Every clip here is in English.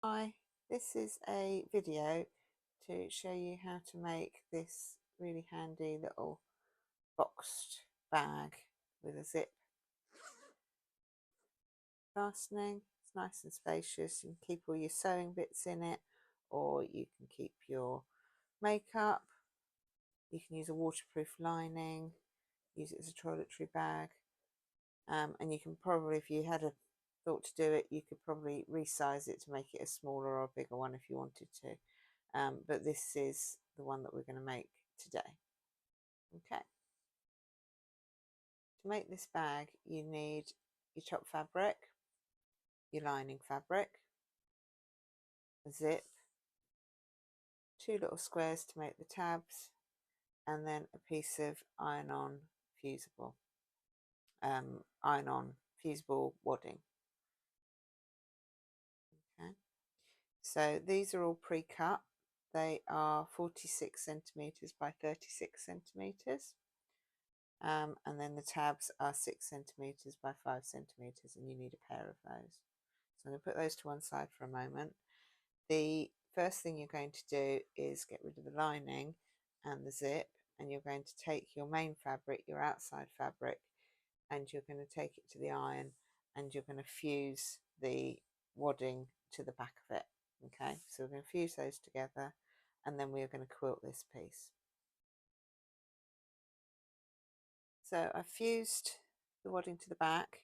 Hi, this is a video to show you how to make this really handy little boxed bag with a zip fastening. It's nice and spacious. You can keep all your sewing bits in it, or you can keep your makeup. You can use a waterproof lining, use it as a toiletry bag, and you can probably, if you had a thought to do it, you could probably resize it to make it a smaller or a bigger one if you wanted to. But this is the one that we're going to make today. Okay. To make this bag, you need your top fabric, your lining fabric, a zip, 2 little squares to make the tabs, and then a piece of iron-on fusible wadding. Okay. So these are all pre-cut. They are 46 centimeters by 36 centimeters. And then the tabs are 6 centimeters by 5 centimeters, and you need a pair of those. So I'm going to put those to one side for a moment. The first thing you're going to do is get rid of the lining and the zip, and you're going to take your main fabric, your outside fabric, and you're going to take it to the iron, and you're going to fuse the wadding to the back of it. Okay, so we're going to fuse those together, and then we're going to quilt this piece. So I've fused the wadding to the back,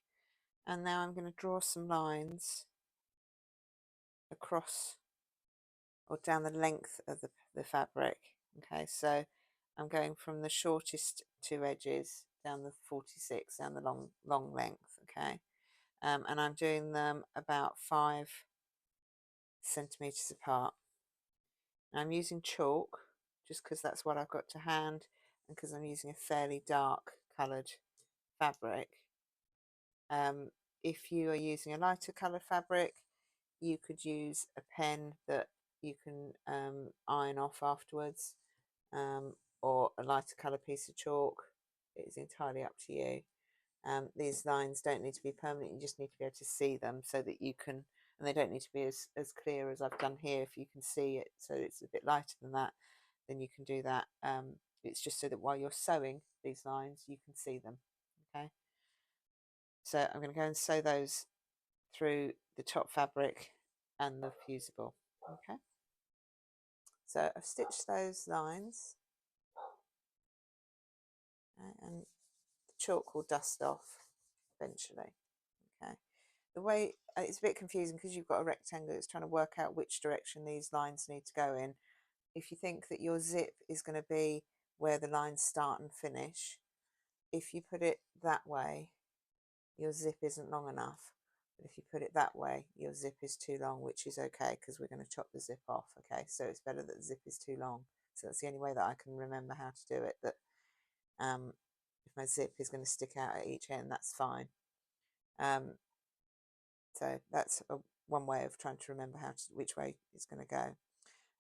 and now I'm going to draw some lines across or down the length of the fabric. Okay, so I'm going from the shortest 2 edges down the 46, down the long length. Okay, and I'm doing them about 5 centimeters apart. Now I'm using chalk just because that's what I've got to hand, and because I'm using a fairly dark coloured fabric. If you are using a lighter coloured fabric, you could use a pen that you can iron off afterwards, or a lighter colour piece of chalk. It is entirely up to you. These lines don't need to be permanent, you just need to be able to see them so that you can, and they don't need to be as clear as I've done here. If you can see it so it's a bit lighter than that, then you can do that. It's just so that while you're sewing these lines you can see them. Okay, so I'm going to go and sew those through the top fabric and the fusible. Okay, so I've stitched those lines, and the chalk will dust off eventually. Okay, the way it's a bit confusing because you've got a rectangle, it's trying to work out which direction these lines need to go in. If you think that your zip is going to be where the lines start and finish, if you put it that way, your zip isn't long enough. But if you put it that way, your zip is too long, which is okay because we're going to chop the zip off. Okay, so it's better that the zip is too long. So that's the only way that I can remember how to do it. That if my zip is going to stick out at each end, that's fine. So that's one way of trying to remember which way it's going to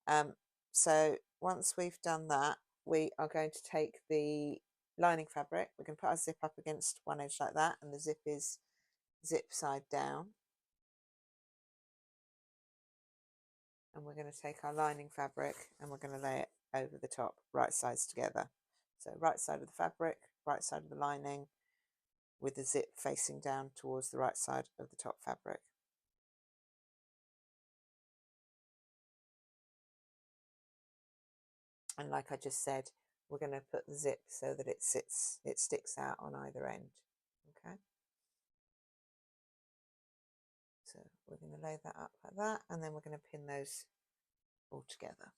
go. So once we've done that, we are going to take the lining fabric. We're going to put our zip up against one edge like that, and the zip is zip side down. And we're going to take our lining fabric and we're going to lay it over the top, right sides together. So right side of the fabric, right side of the lining, with the zip facing down towards the right side of the top fabric. And like I just said, we're going to put the zip so that it sticks out on either end. Okay, so we're going to lay that up like that, and then we're going to pin those all together.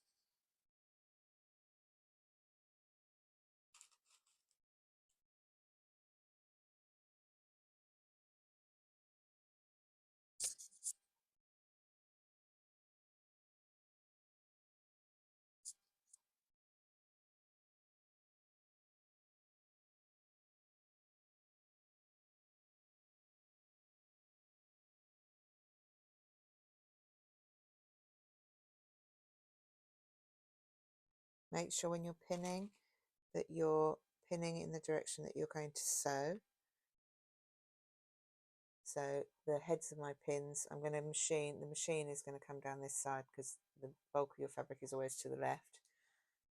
Make sure when you're pinning that you're pinning in the direction that you're going to sew, So the heads of my pins, I'm going to machine, the machine is going to come down this side because the bulk of your fabric is always to the left.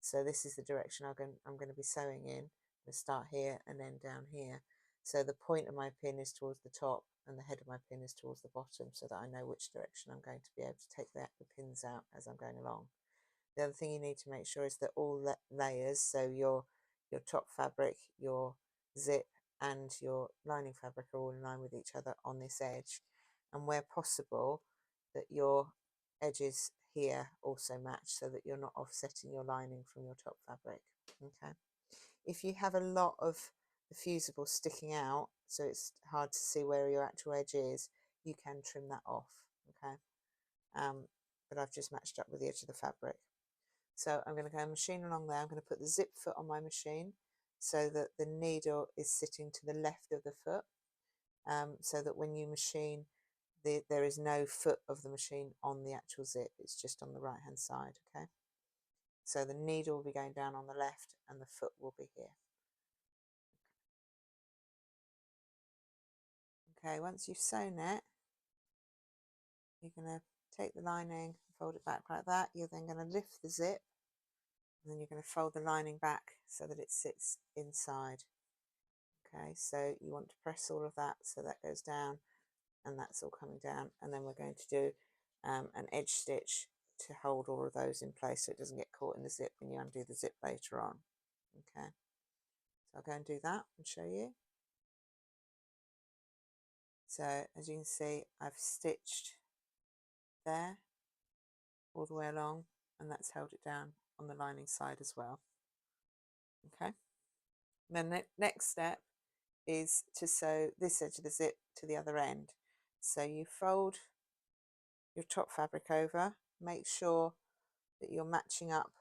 So this is the direction I'm going to be sewing in. I'm going to start here and then down here. So the point of my pin is towards the top and the head of my pin is towards the bottom, so that I know which direction I'm going to be able to take the pins out as I'm going along. The other thing you need to make sure is that all layers, so your top fabric, your zip and your lining fabric are all in line with each other on this edge, and where possible that your edges here also match, so that you're not offsetting your lining from your top fabric. Okay, if you have a lot of the fusible sticking out, so it's hard to see where your actual edge is, you can trim that off. Okay, but I've just matched up with the edge of the fabric. So I'm going to go machine along there. I'm going to put the zip foot on my machine so that the needle is sitting to the left of the foot, so that when you machine, there is no foot of the machine on the actual zip, it's just on the right hand side. Okay, so the needle will be going down on the left and the foot will be here. Okay, once you've sewn it, you're going to take the lining, fold it back like that. You're then going to lift the zip, and then you're going to fold the lining back so that it sits inside. Okay, so you want to press all of that so that goes down and that's all coming down, and then we're going to do an edge stitch to hold all of those in place so it doesn't get caught in the zip when you undo the zip later on. Okay, so I'll go and do that and show you. So as you can see, I've stitched there all the way along, and that's held it down on the lining side as well. Okay, then the next step is to sew this edge of the zip to the other end. So you fold your top fabric over, make sure that you're matching up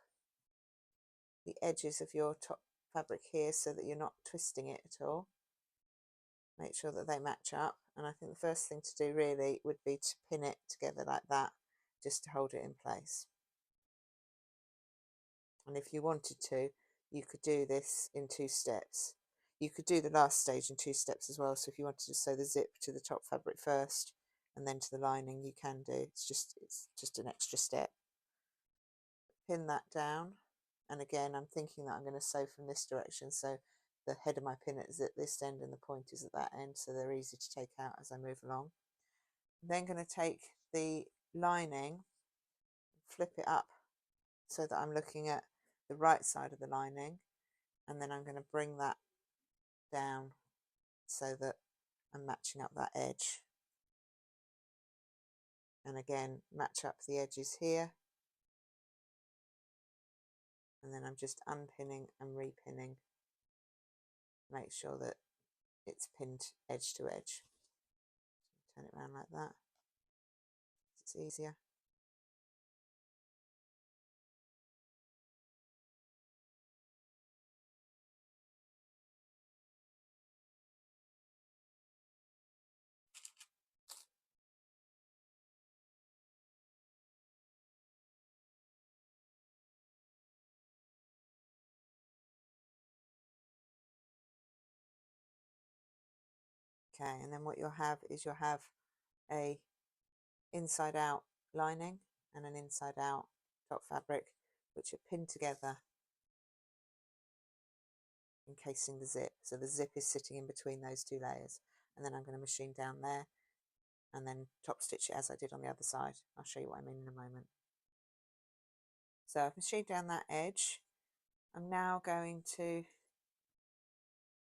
the edges of your top fabric here so that you're not twisting it at all. Make sure that they match up, and I think the first thing to do really would be to pin it together like that, just to hold it in place. And if you wanted to, you could do this in 2 steps. You could do the last stage in 2 steps as well, so if you wanted to sew the zip to the top fabric first and then to the lining, you can do. It's just an extra step. Pin that down, and again I'm thinking that I'm going to sew from this direction, so the head of my pin is at this end and the point is at that end, so they're easy to take out as I move along. I'm then going to take the lining, flip it up so that I'm looking at the right side of the lining, and then I'm going to bring that down so that I'm matching up that edge, and again match up the edges here, and then I'm just unpinning and repinning, make sure that it's pinned edge to edge. Turn it around like that, it's easier. Okay, and then what you'll have is you'll have a inside out lining and an inside out top fabric, which are pinned together, encasing the zip. So the zip is sitting in between those 2 layers, and then I'm going to machine down there and then top stitch it as I did on the other side. I'll show you what I mean in a moment. So I've machined down that edge. I'm now going to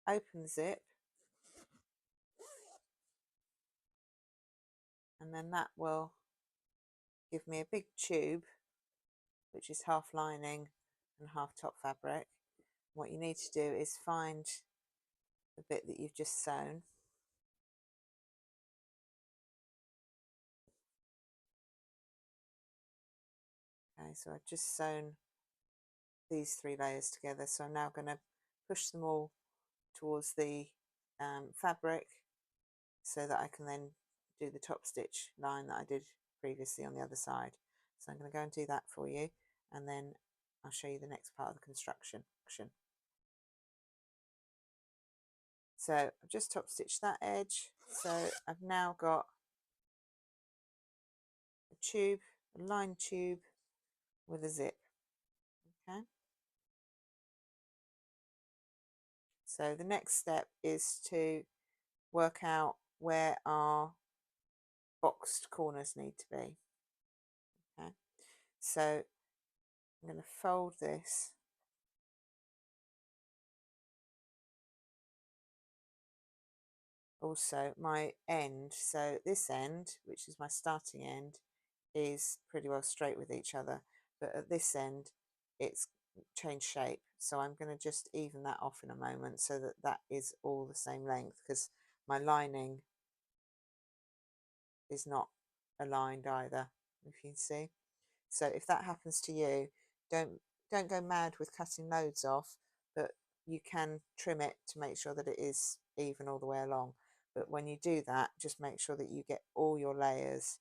open the zip, and then that will give me a big tube which is half lining and half top fabric. What you need to do is find the bit that you've just sewn, okay, so I've just sewn these 3 layers together, so I'm now going to push them all towards the fabric so that I can then do the top stitch line that I did previously on the other side. So I'm going to go and do that for you, and then I'll show you the next part of the construction. So I've just top stitched that edge. So I've now got a tube, a line tube with a zip. Okay. So the next step is to work out where our boxed corners need to be. Okay. So I'm going to fold this also my end, so this end, which is my starting end, is pretty well straight with each other, but at this end it's changed shape, so I'm going to just even that off in a moment so that that is all the same length, because my lining is not aligned either, if you can see. So if that happens to you, don't go mad with cutting loads off, but you can trim it to make sure that it is even all the way along. But when you do that, just make sure that you get all your layers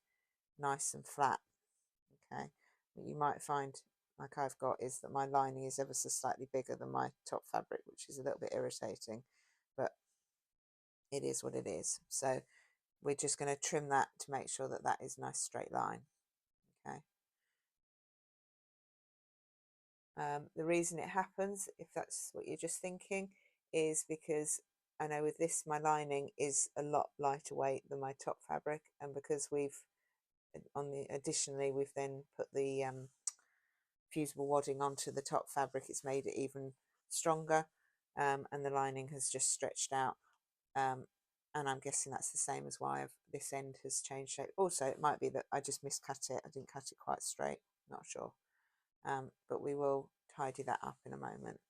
nice and flat. Okay, what you might find, like I've got, is that my lining is ever so slightly bigger than my top fabric, which is a little bit irritating, but it is what it is. So we're just going to trim that to make sure that that is a nice straight line. Okay. The reason it happens, if that's what you're just thinking, is because I know with this my lining is a lot lighter weight than my top fabric, and because we've additionally we've then put the fusible wadding onto the top fabric, it's made it even stronger, and the lining has just stretched out, and I'm guessing that's the same as why this end has changed shape. Also, it might be that I just miscut it, I didn't cut it quite straight, not sure. But we will tidy that up in a moment.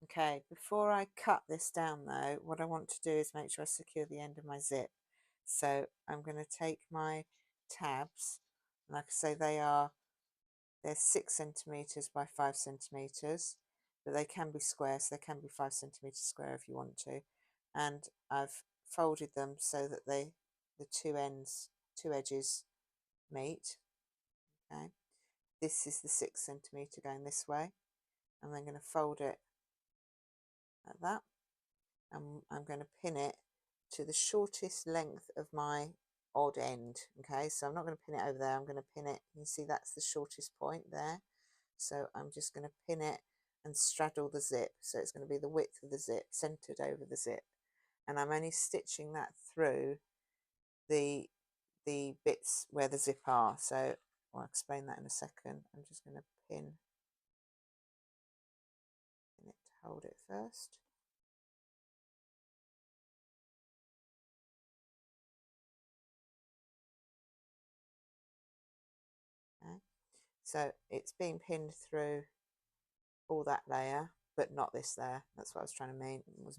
Okay, before I cut this down though, what I want to do is make sure I secure the end of my zip. So I'm going to take my tabs, and like I say, they're 6 centimeters by 5 centimeters, but they can be square, so they can be 5 centimeters square if you want to. And I've folded them so that the two edges meet. Okay, this is the 6 centimeter going this way. I'm then going to fold it like that, and I'm going to pin it to the shortest length of my odd end. Okay, so I'm not going to pin it over there, I'm going to pin it, you see that's the shortest point there, so I'm just going to pin it and straddle the zip, so it's going to be the width of the zip centered over the zip, and I'm only stitching that through the bits where the zip are. So I'll explain that in a second. I'm just going to pin it to hold it first. Okay. So it's being pinned through all that layer, but not this layer. That's what I was trying to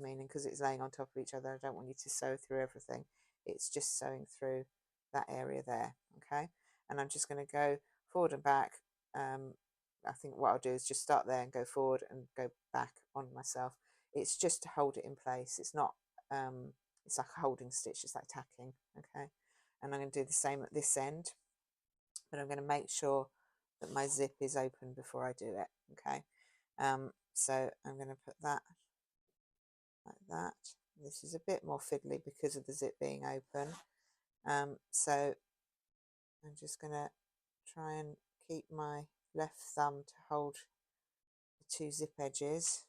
meaning, because it's laying on top of each other. I don't want you to sew through everything. It's just sewing through that area there. Okay, and I'm just going to go forward and back. I think what I'll do is just start there and go forward and go back on myself. It's just to hold it in place. It's not. It's like a holding stitch. It's like tacking. Okay, and I'm going to do the same at this end, but I'm going to make sure that my zip is open before I do it. Okay, so I'm going to put that like that. This is a bit more fiddly because of the zip being open, so I'm just going to try and keep my left thumb to hold the two zip edges.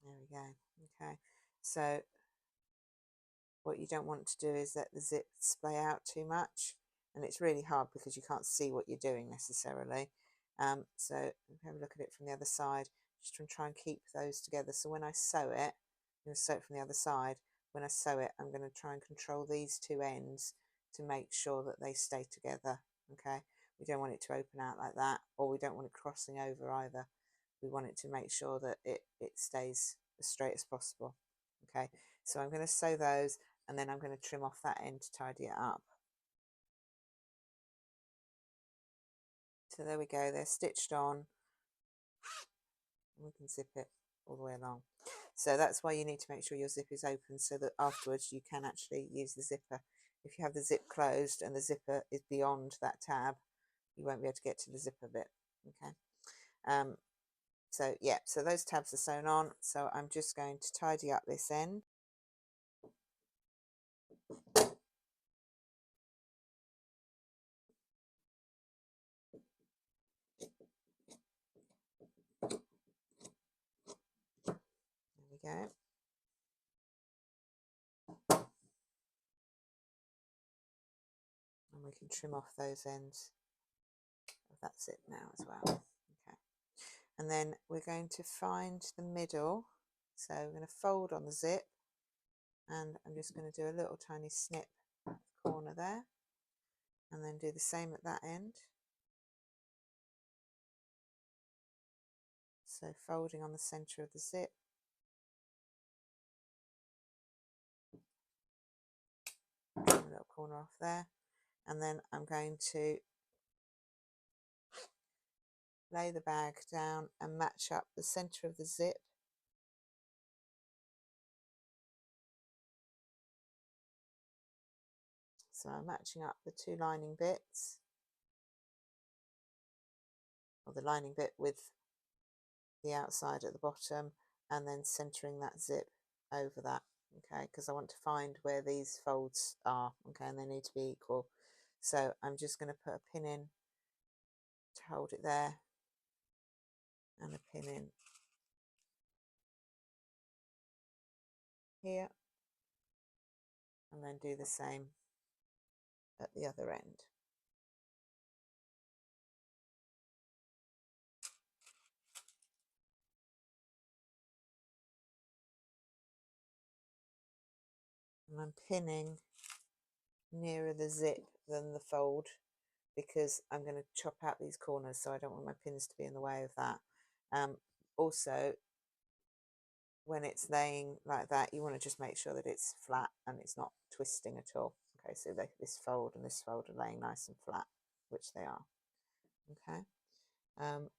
There we go. Okay, so what you don't want to do is let the zip splay out too much, and it's really hard because you can't see what you're doing necessarily. So have a look at it from the other side, just to try and keep those together. So when I sew it, I'm going to sew it from the other side. When I sew it, I'm going to try and control these two ends to make sure that they stay together. Okay, we don't want it to open out like that, or we don't want it crossing over either. We want it to make sure that it stays as straight as possible. Okay, so I'm going to sew those, and then I'm going to trim off that end to tidy it up. So there we go, they're stitched on. We can zip it all the way along. So that's why you need to make sure your zip is open, so that afterwards you can actually use the zipper. If you have the zip closed and the zipper is beyond that tab, you won't be able to get to the zipper bit. Okay. So yeah, so those tabs are sewn on, so I'm just going to tidy up this end. There we go. And we can trim off those ends of that zip now as well. Okay. And then we're going to find the middle. So we're going to fold on the zip, and I'm just going to do a little tiny snip at the corner there, and then do the same at that end. So folding on the center of the zip. Trim a little corner off there, and then I'm going to lay the bag down and match up the center of the zip . So I'm matching up the two lining bits, or the lining bit with the outside at the bottom, and then centering that zip over that. Okay, because I want to find where these folds are. Okay, and they need to be equal. So I'm just going to put a pin in to hold it there, and a pin in here, and then do the same at the other end. And I'm pinning nearer the zip than the fold, because I'm going to chop out these corners, so I don't want my pins to be in the way of that. Also, when it's laying like that, you want to just make sure that it's flat and it's not twisting at all. Okay, so this fold and this fold are laying nice and flat, which they are. Okay,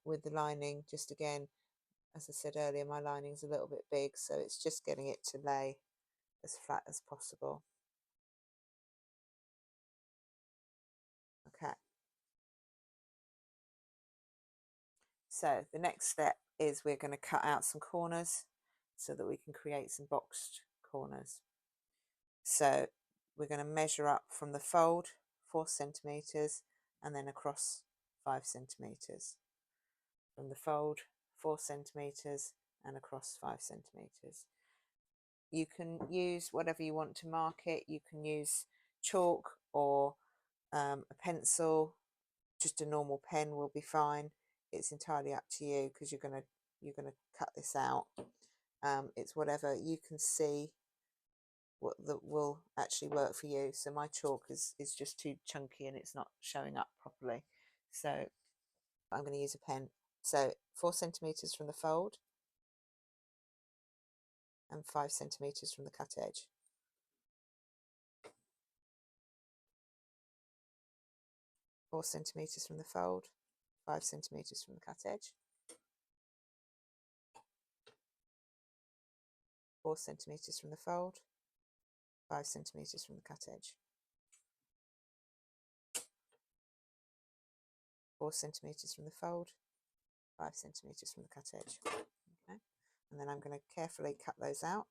with the lining, just again, as I said earlier, my lining is a little bit big, so it's just getting it to lay as flat as possible. Okay, so the next step is we're going to cut out some corners so that we can create some boxed corners. So we're going to measure up from the fold 4 centimeters, and then across 5 centimeters. From the fold 4 centimeters and across 5 centimeters. You can use whatever you want to mark it. You can use chalk or a pencil. Just a normal pen will be fine. It's entirely up to you, because you're gonna cut this out. It's whatever you can see what that will actually work for you. So my chalk is just too chunky and it's not showing up properly, so I'm going to use a pen. So 4 centimeters from the fold and 5 centimeters from the cut edge. Four centimeters from the fold, 5 centimeters from the cut edge. 4 centimeters from the fold, 5 centimeters from the cut edge. 4 centimeters from the fold, 5 centimeters from the cut edge. Okay, and then I'm going to carefully cut those out.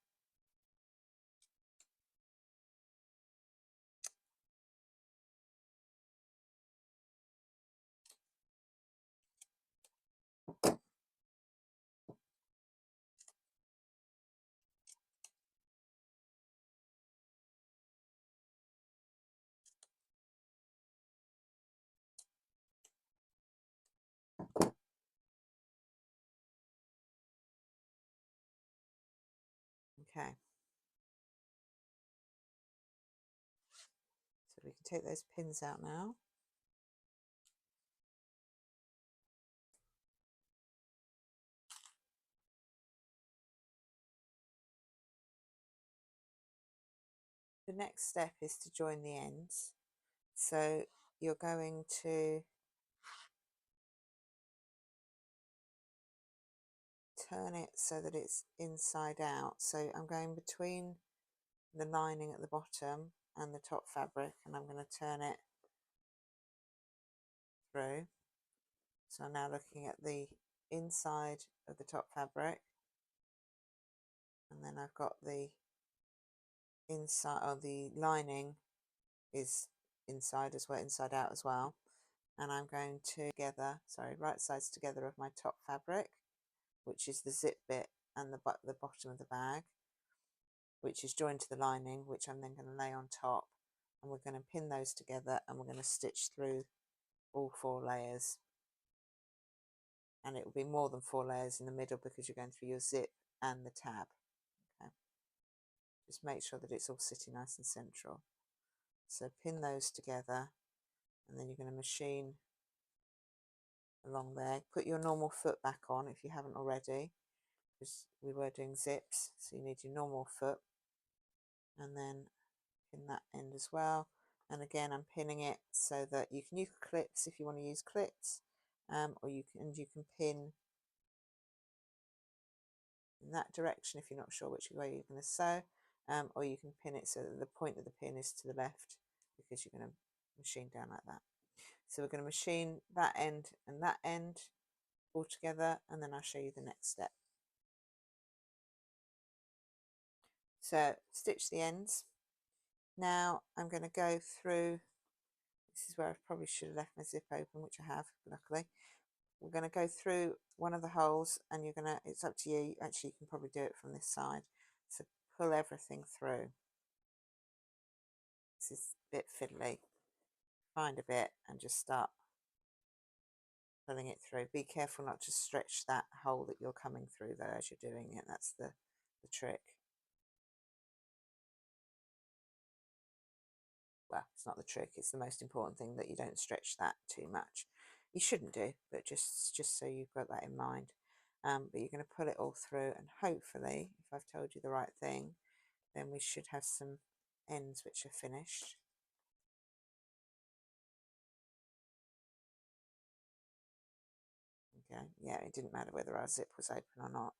Okay, so we can take those pins out now. The next step is to join the ends. So you're going to turn it so that it's inside out. So I'm going between the lining at the bottom and the top fabric, and I'm going to turn it through. So I'm now looking at the inside of the top fabric, and then I've got the inside, or the lining is inside as well, inside out as well. And I'm going to right sides together of my top fabric, which is the zip bit, and the bottom of the bag, which is joined to the lining, which I'm then going to lay on top, and we're going to pin those together, and we're going to stitch through all 4 layers. And it will be more than 4 layers in the middle because you're going through your zip and the tab. Okay, just make sure that it's all sitting nice and central. So pin those together, and then you're going to machine along there. Put your normal foot back on if you haven't already, because we were doing zips, so you need your normal foot. And then pin that end as well. And again, I'm pinning it so that you can use clips if you want to use clips, or you can pin in that direction if you're not sure which way you're going to sew, or you can pin it so that the point of the pin is to the left, because you're going to machine down like that. So we're going to machine that end and that end all together, and then I'll show you the next step. So stitch the ends. Now I'm going to go through, this is where I probably should have left my zip open, which I have, luckily. We're going to go through one of the holes, and you're going to, it's up to you, actually you can probably do it from this side. So pull everything through. This is a bit fiddly. Find a bit and just start pulling it through. Be careful not to stretch that hole that you're coming through though as you're doing it. That's the trick. Well, it's not the trick, it's the most important thing, that you don't stretch that too much. You shouldn't do, but just so you've got that in mind. But you're going to pull it all through, and hopefully, if I've told you the right thing, then we should have some ends which are finished. Okay, yeah, it didn't matter whether our zip was open or not.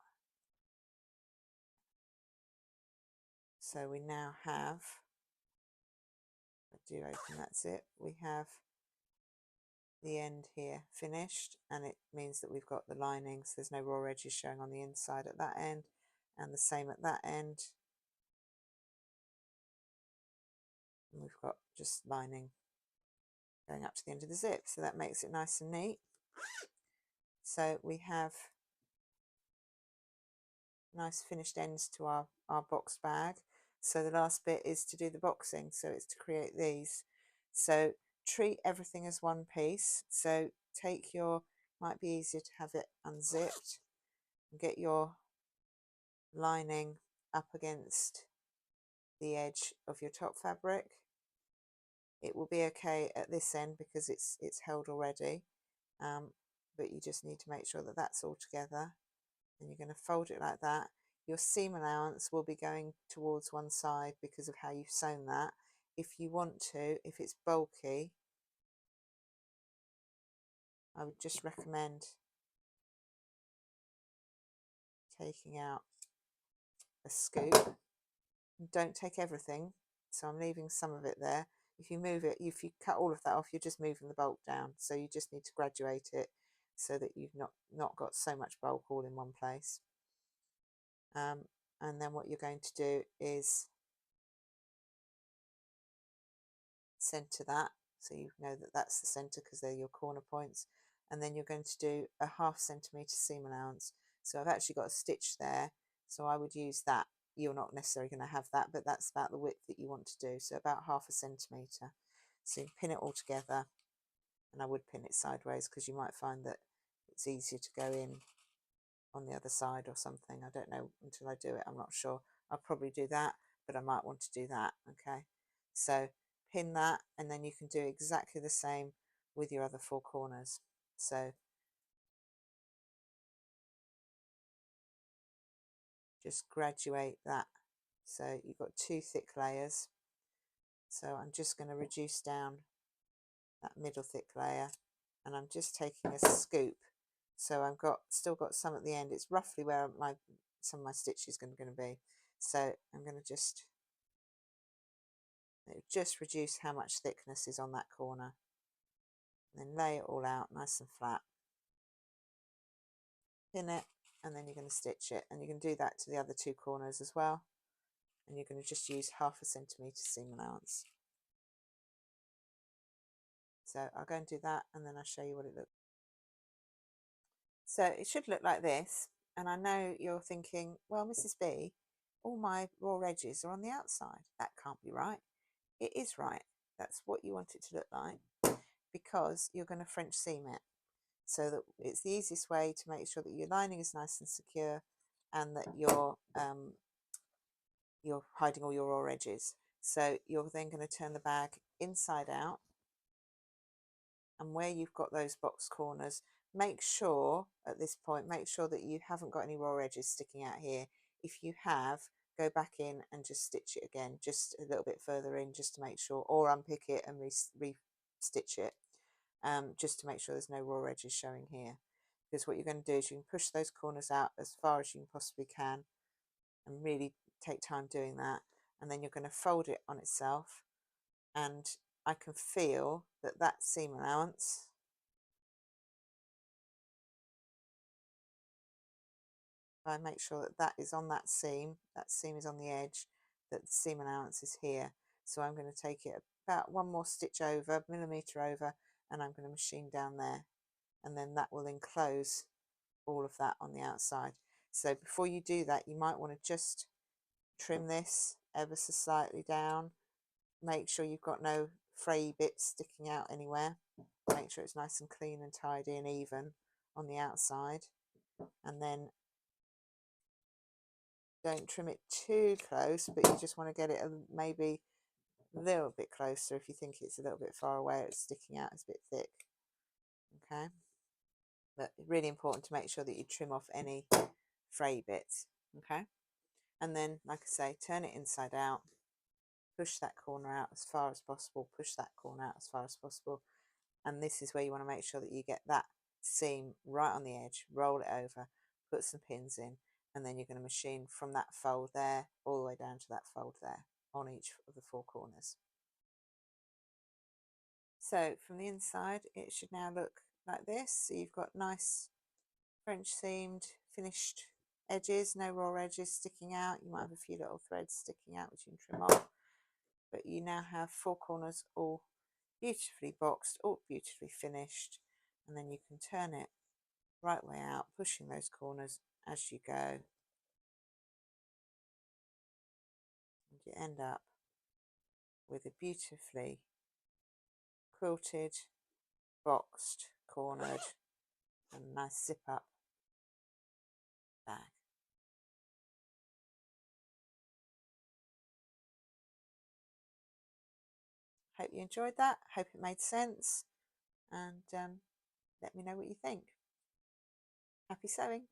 So we now have, I do open that zip, we have the end here finished, and it means that we've got the linings. There's no raw edges showing on the inside at that end, and the same at that end. And we've got just lining going up to the end of the zip, so that makes it nice and neat. So we have nice finished ends to our box bag. So the last bit is to do the boxing, so it's to create these. So treat everything as one piece. So take your, might be easier to have it unzipped, and get your lining up against the edge of your top fabric. It will be okay at this end because it's held already, but you just need to make sure that that's all together. And you're going to fold it like that. Your seam allowance will be going towards one side because of how you've sewn that. If you want to, if it's bulky, I would just recommend taking out a scoop. Don't take everything, so I'm leaving some of it there. If you move it, if you cut all of that off, you're just moving the bulk down, so you just need to graduate it so that you've not got so much bulk all in one place. And then what you're going to do is center that, so you know that that's the center because they're your corner points. And then you're going to do a 1/2 centimeter seam allowance. So I've actually got a stitch there, so I would use that. You're not necessarily going to have that, but that's about the width that you want to do, so about 1/2 centimeter. So you pin it all together, and I would pin it sideways because you might find that it's easier to go in on the other side or something. I don't know until I do it, I'm not sure. I'll probably do that, but I might want to do that. Okay, so pin that, and then you can do exactly the same with your other 4 corners. So just graduate that. So you've got 2 thick layers, So I'm just going to reduce down that middle thick layer, and I'm just taking a scoop. So I've still got some at the end. It's roughly where some of my stitches are going to be. So I'm going to just reduce how much thickness is on that corner, and then lay it all out nice and flat. Pin it, and then you're going to stitch it, and you can do that to the other two corners as well. And you're going to just use 1/2 centimetre seam allowance. So I'll go and do that, and then I'll show you what it looks. So it should look like this, and I know you're thinking, well, Mrs. B, all my raw edges are on the outside. That can't be right. It is right. That's what you want it to look like, because you're going to French seam it. So that it's the easiest way to make sure that your lining is nice and secure, and that you're hiding all your raw edges. So you're then going to turn the bag inside out, and where you've got those box corners, make sure at this point, make sure that you haven't got any raw edges sticking out here. If you have, go back in and just stitch it again, just a little bit further in, just to make sure, or unpick it and re-stitch it, just to make sure there's no raw edges showing here. Because what you're going to do is you can push those corners out as far as you possibly can, and really take time doing that. And then you're going to fold it on itself, and I can feel that seam allowance, I make sure that is on that seam is on the edge, that the seam allowance is here. So I'm going to take it about one more stitch over, millimetre over, and I'm going to machine down there, and then that will enclose all of that on the outside. So before you do that, you might want to just trim this ever so slightly down. Make sure you've got no fray bits sticking out anywhere. Make sure it's nice and clean and tidy and even on the outside, and then don't trim it too close, but you just want to get it maybe a little bit closer if you think it's a little bit far away, it's sticking out, it's a bit thick. Okay, but really important to make sure that you trim off any fray bits. Okay, and then, like I say, turn it inside out, push that corner out as far as possible, push that corner out as far as possible, and this is where you want to make sure that you get that seam right on the edge, roll it over, put some pins in, and then you're going to machine from that fold there all the way down to that fold there on each of the 4 corners. So from the inside it should now look like this. So you've got nice French seamed finished edges, no raw edges sticking out. You might have a few little threads sticking out which you can trim off, but you now have 4 corners all beautifully boxed, all beautifully finished, and then you can turn it right way out, pushing those corners as you go, and you end up with a beautifully quilted, boxed, cornered, and nice zip up bag. Hope you enjoyed that, hope it made sense, and let me know what you think. Happy sewing!